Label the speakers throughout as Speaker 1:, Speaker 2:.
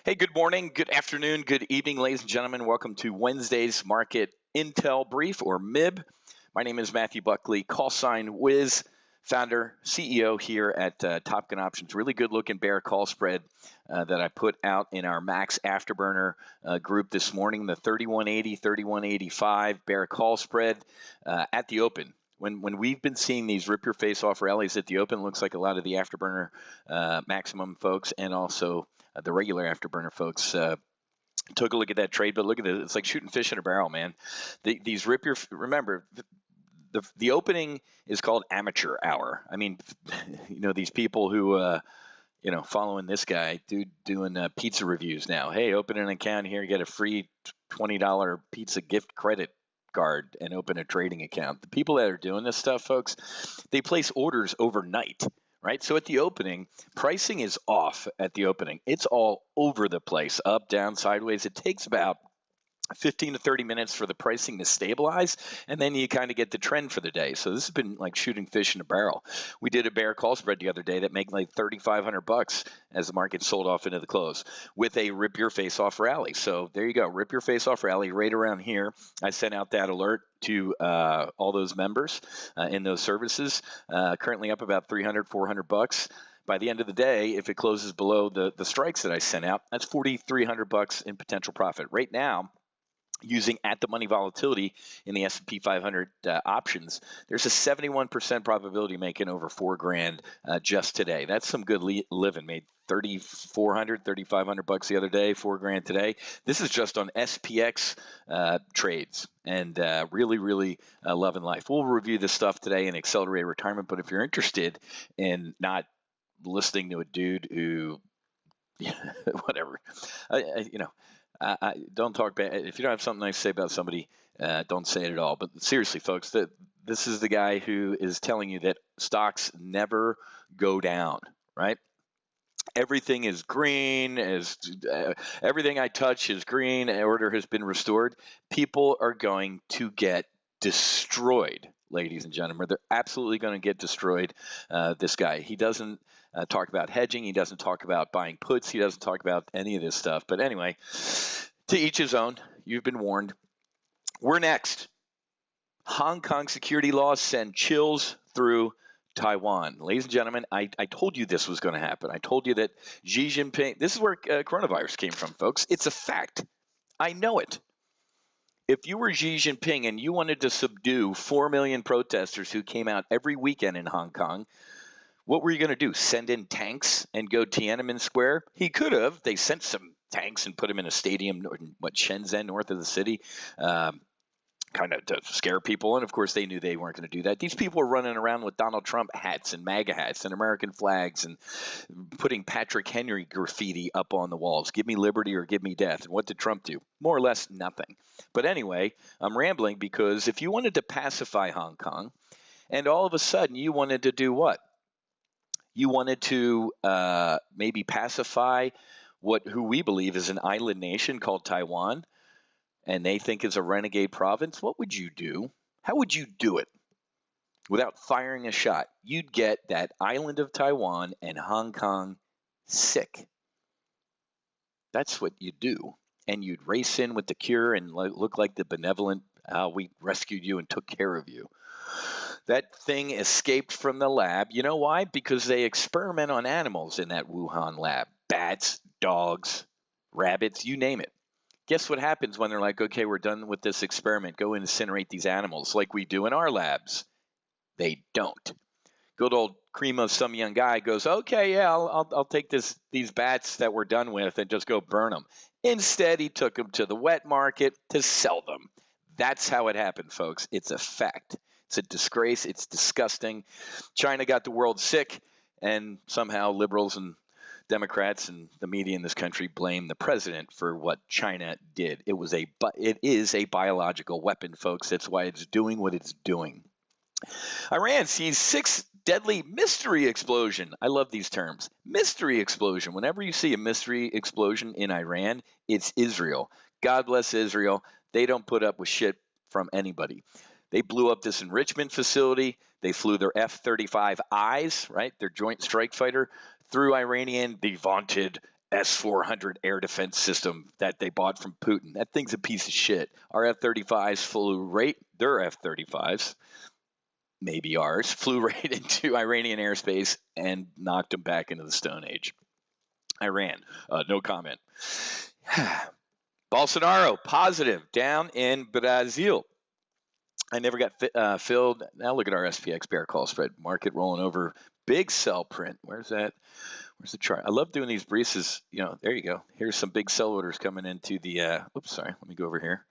Speaker 1: Hey, good morning, good afternoon, good evening, ladies and gentlemen. Welcome to Wednesday's Market Intel Brief, or MIB. My name is Matthew Buckley, call sign Wiz, founder, CEO here at Top Gun Options. Really good looking bear call spread that I put out in our Max Afterburner group this morning, the 3180, 3185 bear call spread at the open. When we've been seeing these rip your face off rallies at the open, it looks like a lot of the Afterburner maximum folks and also the regular Afterburner folks took a look at that trade, but look at it. It's like shooting fish in a barrel, man. These rip your, remember, the opening is called amateur hour. I mean, these people who, following this guy, doing pizza reviews now. Hey, open an account here, get a free $20 pizza gift credit card and open a trading account. The people that are doing this stuff, folks, they place orders overnight. Right. So at the opening, pricing is off at the opening. It's all over the place, up, down, sideways. It takes about 15 to 30 minutes for the pricing to stabilize, and then you kind of get the trend for the day. So this has been like shooting fish in a barrel. We did a bear call spread the other day that made like $3,500 as the market sold off into the close with a rip your face off rally. So there you go, rip your face off rally right around here. I sent out that alert to all those members in those services. Currently up about $300-400. By the end of the day, if it closes below the strikes that I sent out, that's $4,300 in potential profit. Right now, using at the money volatility in the S&P 500 options, there's a 71% probability making over $4,000 just today. That's some good living. Made $3,500 the other day, $4,000 today. This is just on SPX trades, and really loving life. We'll review this stuff today in Accelerated Retirement, but if you're interested in not listening to a dude who whatever, don't talk bad. If you don't have something nice to say about somebody, don't say it at all. But seriously, folks, this is the guy who is telling you that stocks never go down, right? Everything is green, everything I touch is green, order has been restored. People are going to get destroyed, ladies and gentlemen. They're absolutely going to get destroyed. This guy, he doesn't talk about hedging. He doesn't talk about buying puts. He doesn't talk about any of this stuff. But anyway, to each his own. You've been warned. We're next. Hong Kong security laws send chills through Taiwan. Ladies and gentlemen, I told you this was going to happen. I told you that Xi Jinping, this is where coronavirus came from, folks. It's a fact. I know it. If you were Xi Jinping and you wanted to subdue 4 million protesters who came out every weekend in Hong Kong, what were you going to do? Send in tanks and go Tiananmen Square? He could have. They sent some tanks and put them in a stadium, Shenzhen, north of the city, kind of to scare people. And of course, they knew they weren't going to do that. These people were running around with Donald Trump hats and MAGA hats and American flags and putting Patrick Henry graffiti up on the walls. Give me liberty or give me death. And what did Trump do? More or less nothing. But anyway, I'm rambling because if you wanted to pacify Hong Kong and all of a sudden you wanted to do what? You wanted to maybe pacify who we believe is an island nation called Taiwan, and they think is a renegade province. What would you do? How would you do it without firing a shot? You'd get that island of Taiwan and Hong Kong sick. That's what you do. And you'd race in with the cure and look like the benevolent, we rescued you and took care of you. That thing escaped from the lab. You know why? Because they experiment on animals in that Wuhan lab. Bats, dogs, rabbits, you name it. Guess what happens when they're like, okay, we're done with this experiment. Go incinerate these animals like we do in our labs. They don't. Good old cream of some young guy goes, okay, yeah, I'll take these bats that we're done with and just go burn them. Instead, he took them to the wet market to sell them. That's how it happened, folks. It's a fact. It's a disgrace. It's disgusting. China got the world sick, and somehow liberals and Democrats and the media in this country blame the president for what China did. It is a biological weapon, folks. That's why it's doing what it's doing. Iran sees 6 deadly mystery explosion. I love these terms. Mystery explosion. Whenever you see a mystery explosion in Iran, it's Israel. God bless Israel. They don't put up with shit from anybody. They blew up this enrichment facility. They flew their F-35Is, right, their Joint Strike Fighter, through the vaunted S-400 air defense system that they bought from Putin. That thing's a piece of shit. Our F-35s their F-35s, maybe ours, flew right into Iranian airspace and knocked them back into the Stone Age. Iran, no comment. Bolsonaro, positive, down in Brazil. I never got filled. Now look at our SPX bear call spread. Market rolling over. Big sell print. Where's that? Where's the chart? I love doing these briefs. There you go. Here's some big sell orders coming into the, oops, sorry. Let me go over here.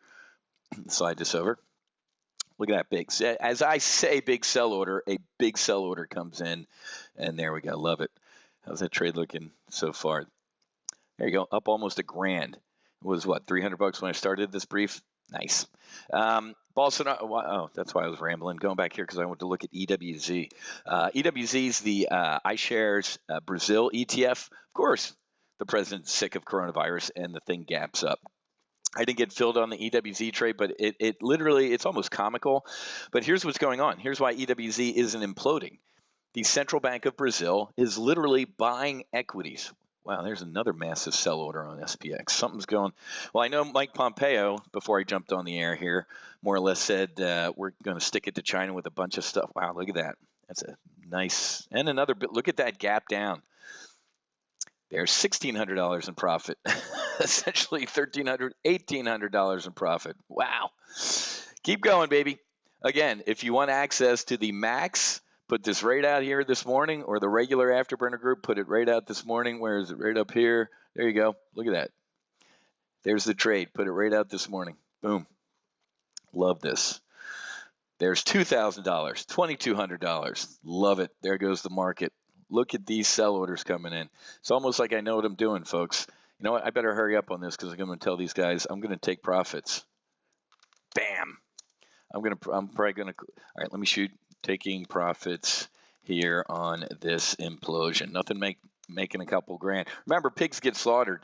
Speaker 1: Slide this over. Look at that big. As I say big sell order, a big sell order comes in. And there we go. Love it. How's that trade looking so far? There you go. Up almost $1,000. It was what, $300 when I started this brief? Nice. Bolsonaro, oh, that's why I was rambling. Going back here because I want to look at EWZ. EWZ is the iShares Brazil ETF. Of course, the president's sick of coronavirus and the thing gaps up. I didn't get filled on the EWZ trade, but it literally, it's almost comical. But here's what's going on. Here's why EWZ isn't imploding. The Central Bank of Brazil is literally buying equities. Wow, there's another massive sell order on SPX. Something's going. Well, I know Mike Pompeo, before I jumped on the air here, more or less said we're going to stick it to China with a bunch of stuff. Wow, look at that. That's a nice, and another bit. Look at that gap down. There's $1,600 in profit. Essentially $1,300, $1,800 in profit. Wow. Keep going, baby. Again, if you want access to the max, put this right out here this morning, or the regular Afterburner group, put it right out this morning. Where is it? Right up here. There you go. Look at that. There's the trade. Put it right out this morning. Boom. Love this. There's $2,000, $2,200. Love it. There goes the market. Look at these sell orders coming in. It's almost like I know what I'm doing, folks. You know what? I better hurry up on this because I'm going to tell these guys I'm going to take profits. Bam. I'm probably going to. All right, let me shoot. Taking profits here on this implosion. Nothing making a couple grand. Remember, pigs get slaughtered,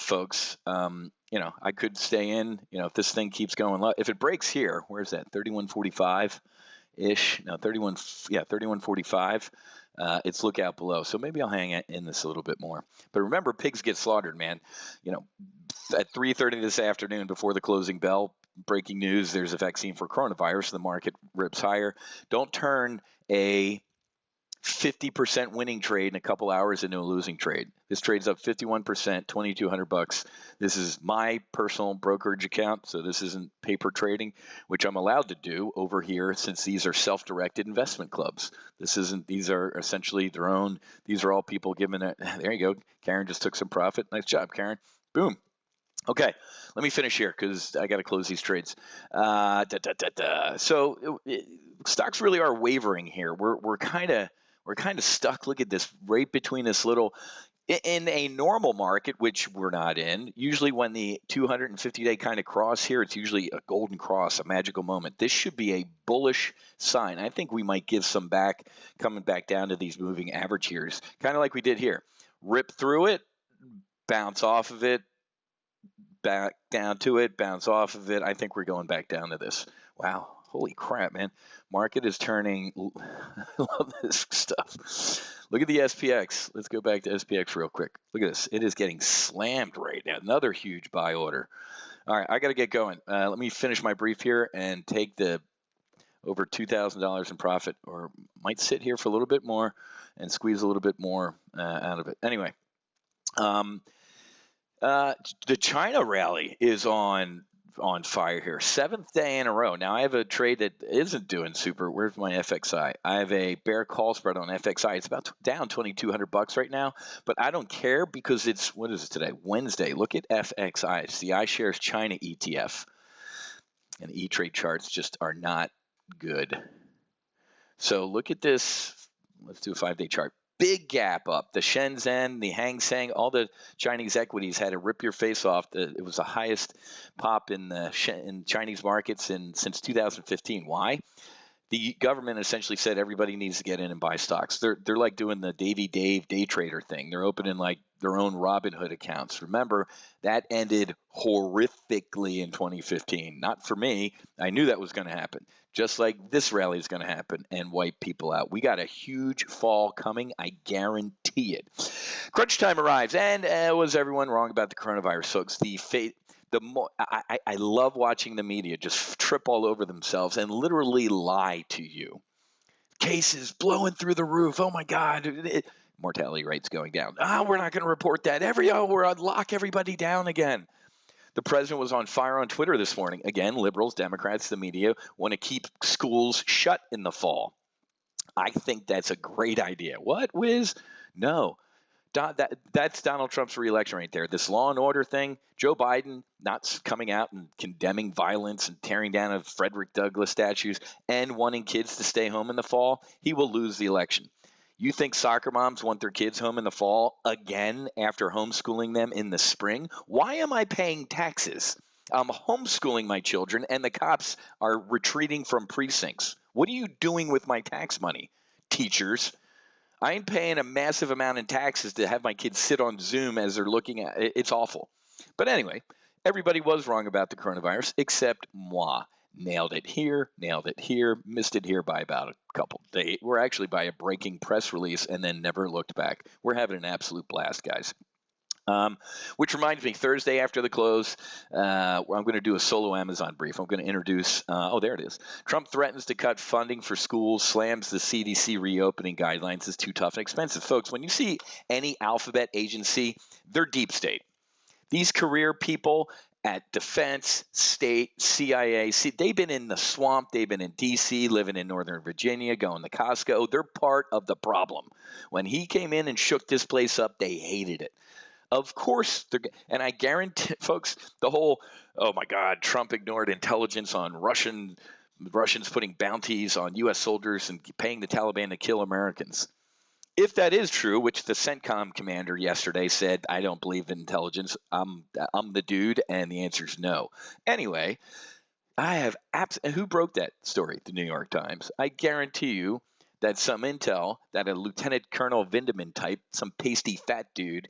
Speaker 1: folks. I could stay in. If this thing keeps going low, if it breaks here, where's that? 31.45 ish. No, 31.45. It's lookout below. So maybe I'll hang in this a little bit more. But remember, pigs get slaughtered, man. At 3:30 this afternoon, before the closing bell, breaking news, there's a vaccine for coronavirus. The market rips higher. Don't turn a 50% winning trade in a couple hours into a losing trade. This trade's up 51%, $2,200. This is my personal brokerage account, so this isn't paper trading, which I'm allowed to do over here since these are self-directed investment clubs. These are essentially their own. These are all people giving it. There you go. Karen just took some profit. Nice job, Karen. Boom. Okay, let me finish here because I got to close these trades. So stocks really are wavering here. We're kind of stuck. Look at this, right between this little. In a normal market, which we're not in, usually when the 250-day kind of cross here, it's usually a golden cross, a magical moment. This should be a bullish sign. I think we might give some back, coming back down to these moving average here, kind of like we did here. Rip through it, bounce off of it, back down to it, bounce off of it. I think we're going back down to this. Wow. Holy crap, man. Market is turning. I love this stuff. Look at the SPX. Let's go back to SPX real quick. Look at this. It is getting slammed right now. Another huge buy order. All right, I got to get going. Let me finish my brief here and take the over $2,000 in profit, or might sit here for a little bit more and squeeze a little bit more out of it. Anyway, the China rally is on fire here. 7th day in a row. Now I have a trade that isn't doing super. Where's my FXI? I have a bear call spread on FXI. It's about down $2,200 right now, but I don't care because it's, what is it today? Wednesday. Look at FXI. It's the iShares China ETF. And E-Trade charts just are not good. So look at this. Let's do a 5-day chart. Big gap up. The Shenzhen, the Hang Seng, all the Chinese equities had to rip your face off. It was the highest pop in Chinese markets since 2015. Why? The government essentially said everybody needs to get in and buy stocks. They're like doing the Davy Dave day trader thing. They're opening like their own Robinhood accounts. Remember, that ended horrifically in 2015. Not for me. I knew that was going to happen. Just like this rally is going to happen and wipe people out. We got a huge fall coming. I guarantee it. Crunch time arrives, and was everyone wrong about the coronavirus, folks? I love watching the media just trip all over themselves and literally lie to you. Cases blowing through the roof. Oh my God. Mortality rates going down. We're not going to report that. We're on lock everybody down again. The president was on fire on Twitter this morning. Again, liberals, Democrats, the media want to keep schools shut in the fall. I think that's a great idea. What, Wiz? No. That's Donald Trump's reelection right there. This law and order thing, Joe Biden not coming out and condemning violence and tearing down of Frederick Douglass statues and wanting kids to stay home in the fall, he will lose the election. You think soccer moms want their kids home in the fall again after homeschooling them in the spring? Why am I paying taxes? I'm homeschooling my children and the cops are retreating from precincts. What are you doing with my tax money, teachers? I ain't paying a massive amount in taxes to have my kids sit on Zoom as they're looking at it. It's awful. But anyway, everybody was wrong about the coronavirus except moi. Nailed it here, missed it here by about a couple days. We're actually by a breaking press release and then never looked back. We're having an absolute blast, guys. Which reminds me, Thursday after the close, I'm going to do a solo Amazon brief. I'm going to introduce, there it is. Trump threatens to cut funding for schools, slams the CDC reopening guidelines as too tough and expensive. Folks, when you see any alphabet agency, they're deep state. These career people at Defense, State, CIA, they've been in the swamp. They've been in D.C., living in Northern Virginia, going to Costco. They're part of the problem. When he came in and shook this place up, they hated it. Of course, and I guarantee, folks, the whole, oh my God, Trump ignored intelligence on Russians putting bounties on U.S. soldiers and paying the Taliban to kill Americans. If that is true, which the CENTCOM commander yesterday said, I don't believe in intelligence, I'm the dude, and the answer is no. Anyway, who broke that story? The New York Times. I guarantee you that some intel that a Lieutenant Colonel Vindeman type, some pasty fat dude,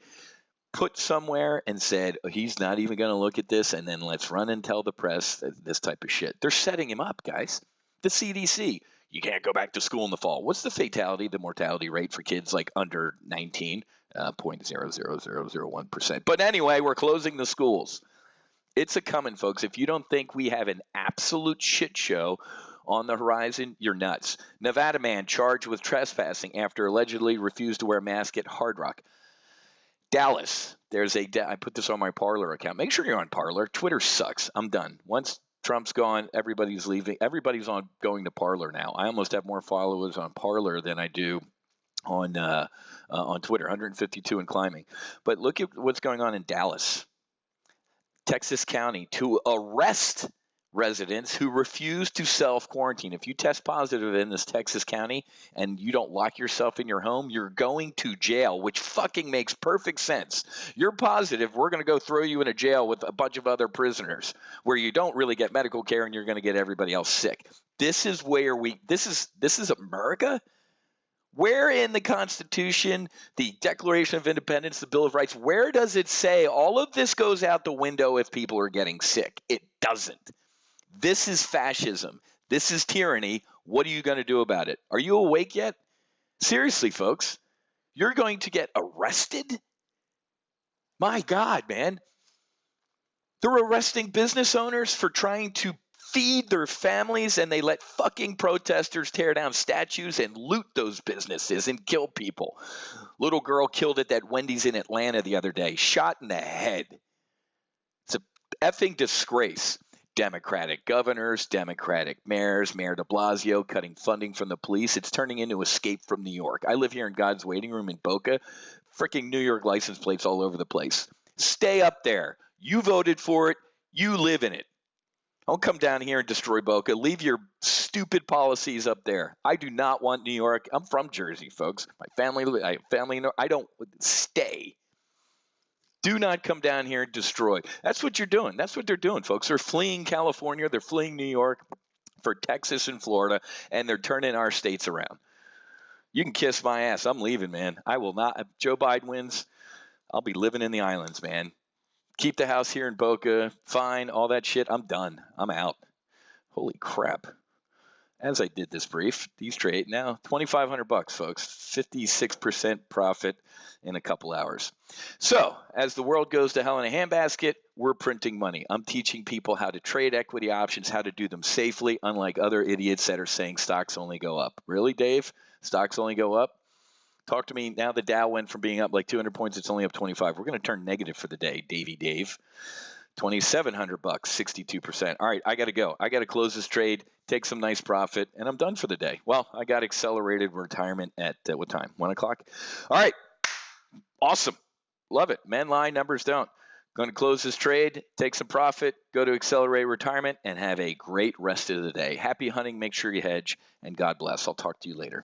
Speaker 1: put somewhere and said, he's not even going to look at this, and then let's run and tell the press this type of shit. They're setting him up, guys. The CDC. You can't go back to school in the fall. What's the mortality rate for kids like under 19? 0.00001%. But anyway, we're closing the schools. It's a coming, folks. If you don't think we have an absolute shit show on the horizon, you're nuts. Nevada man charged with trespassing after allegedly refused to wear a mask at Hard Rock. Dallas, I put this on my Parler account. Make sure you're on Parler. Twitter sucks. I'm done. Once Trump's gone, everybody's leaving. Everybody's going to Parler now. I almost have more followers on Parler than I do on Twitter, 152 and climbing. But look at what's going on in Dallas, Texas County, to arrest residents who refuse to self-quarantine. If you test positive in this Texas County and you don't lock yourself in your home, you're going to jail, which fucking makes perfect sense. You're positive, we're going to go throw you in a jail with a bunch of other prisoners where you don't really get medical care and you're going to get everybody else sick. This is where this is America? Where in the Constitution, the Declaration of Independence, the Bill of Rights, where does it say all of this goes out the window if people are getting sick? It doesn't. This is fascism. This is tyranny. What are you going to do about it? Are you awake yet? Seriously, folks, you're going to get arrested? My God, man. They're arresting business owners for trying to feed their families, and they let fucking protesters tear down statues and loot those businesses and kill people. Little girl killed at that Wendy's in Atlanta the other day, shot in the head. It's a effing disgrace. Democratic governors, Democratic mayors, Mayor de Blasio cutting funding from the police. It's turning into Escape from New York. I live here in God's waiting room in Boca. Freaking New York license plates all over the place. Stay up there. You voted for it. You live in it. Don't come down here and destroy Boca. Leave your stupid policies up there. I do not want New York. I'm from Jersey, folks. I have family. I don't stay. Do not come down here and destroy. That's what you're doing. That's what they're doing, folks. They're fleeing California. They're fleeing New York for Texas and Florida, and they're turning our states around. You can kiss my ass. I'm leaving, man. I will not. If Joe Biden wins, I'll be living in the islands, man. Keep the house here in Boca. Fine. All that shit. I'm done. I'm out. Holy crap. as I did this brief, these trade now $2,500, folks, 56% profit in a couple hours. So as the world goes to hell in a handbasket, we're printing money. I'm teaching people how to trade equity options, how to do them safely, unlike other idiots that are saying stocks only go up. Really, Dave? Stocks only go up? Talk to me. Now the Dow went from being up like 200 points, it's only up 25. We're going to turn negative for the day, Davey Dave. $2,700, 62%. All right, I got to go. I got to close this trade, take some nice profit, and I'm done for the day. Well, I got accelerated retirement at what time? 1 o'clock? All right, awesome. Love it. Men lie, numbers don't. Going to close this trade, take some profit, go to accelerate retirement, and have a great rest of the day. Happy hunting. Make sure you hedge, and God bless. I'll talk to you later.